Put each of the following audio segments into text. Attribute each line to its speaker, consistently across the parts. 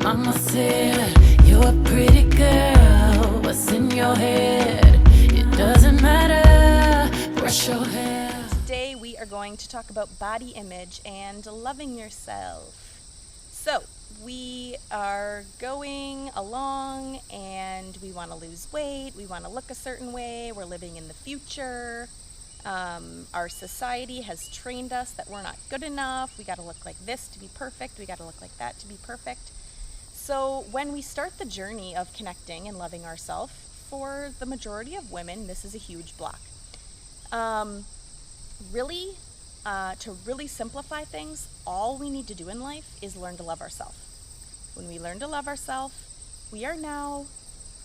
Speaker 1: Mama said, you're a pretty girl. What's in your head? It doesn't matter. Brush your hair.
Speaker 2: Today we are going to talk about body image and loving yourself. So we are going along and we want to lose weight, we want to look a certain way, we're living in the future. Our society has trained us that we're not good enough, we got to look like this to be perfect, we got to look like that to be perfect. So when we start the journey of connecting and loving ourselves, for the majority of women, this is a huge block. To really simplify things, all we need to do in life is learn to love ourselves. When we learn to love ourselves, we are now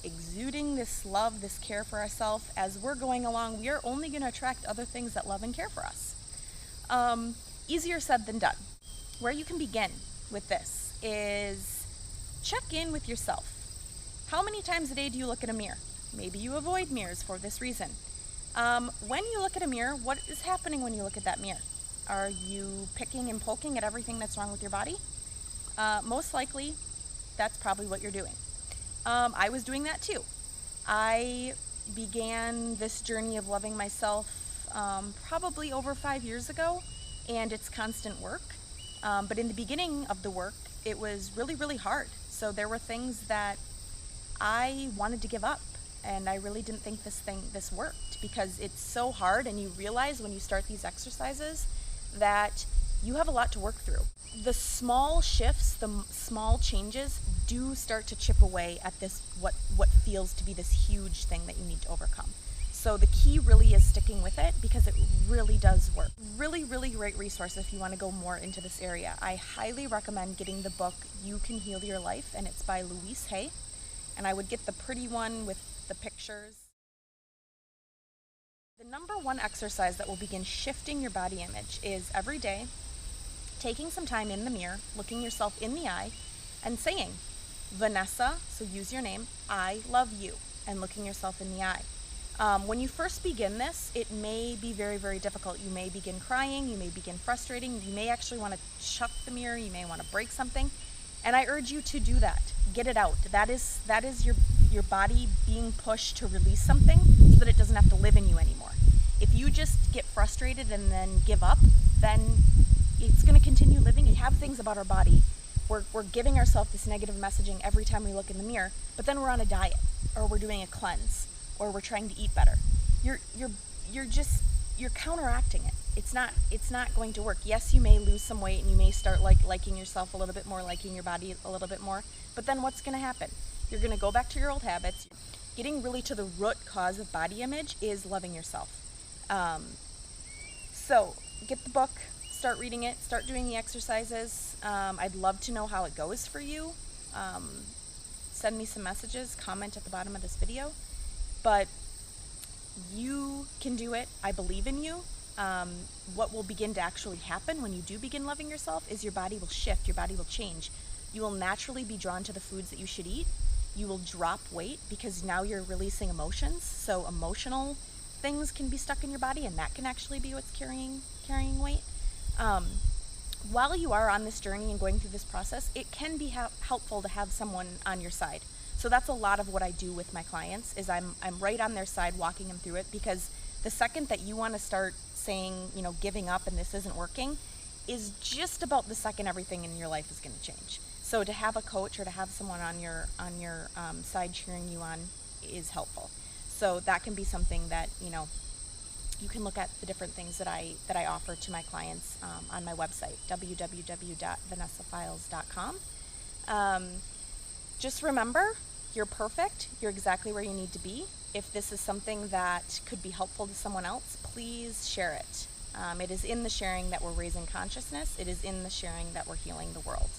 Speaker 2: exuding this love, this care for ourselves. As we're going along, we are only going to attract other things that love and care for us. Easier said than done. Where you can begin with this is check in with yourself. How many times a day do you look in a mirror? Maybe you avoid mirrors for this reason. When you look at a mirror, what is happening when you look at that mirror? Are you picking and poking at everything that's wrong with your body? Most likely, that's probably what you're doing. I was doing that too. I began this journey of loving myself probably over 5 years ago, and it's constant work. But in the beginning of the work, it was really, really hard. So there were things that I wanted to give up, and I really didn't think this worked, because it's so hard, and you realize when you start these exercises that you have a lot to work through. The small shifts, the small changes do start to chip away at this what feels to be this huge thing that you need to overcome. So the key really is sticking with it, because it really does work. Really, really great resource if you want to go more into this area. I highly recommend getting the book You Can Heal Your Life, and it's by Louise Hay. And I would get the pretty one with the pictures. The number one exercise that will begin shifting your body image is every day taking some time in the mirror, looking yourself in the eye, and saying, Vanessa, so use your name, I love you, and looking yourself in the eye. When you first begin this, it may be very, very difficult. You may begin crying, you may begin frustrating, you may actually want to chuck the mirror, you may want to break something, and I urge you to do that. Get it out. That is your body being pushed to release something so that it doesn't have to live in you anymore. If you just get frustrated and then give up, then it's going to continue living. We have things about our body. We're giving ourselves this negative messaging every time we look in the mirror, but then we're on a diet, or we're doing a cleanse, or we're trying to eat better. You're counteracting it. It's not going to work. Yes, you may lose some weight and you may start liking yourself a little bit more, liking your body a little bit more, but then what's going to happen? You're going to go back to your old habits. Getting really to the root cause of body image is loving yourself. So get the book, start reading it, start doing the exercises. I'd love to know how it goes for you. Send me some messages, comment at the bottom of this video. But you can do it. I believe in you. What will begin to actually happen when you do begin loving yourself is your body will shift, your body will change. You will naturally be drawn to the foods that you should eat. You will drop weight because now you're releasing emotions. So emotional things can be stuck in your body, and that can actually be what's carrying weight. While you are on this journey and going through this process, it can be helpful to have someone on your side. So that's a lot of what I do with my clients, is I'm right on their side walking them through it, because the second that you want to start saying, giving up and this isn't working, is just about the second everything in your life is going to change. So to have a coach or to have someone on your side cheering you on is helpful. So that can be something that you can look at the different things that I offer to my clients on my website, www.vanessafeils.com. Just remember, you're perfect. You're exactly where you need to be. If this is something that could be helpful to someone else, please share it. It is in the sharing that we're raising consciousness. It is in the sharing that we're healing the world.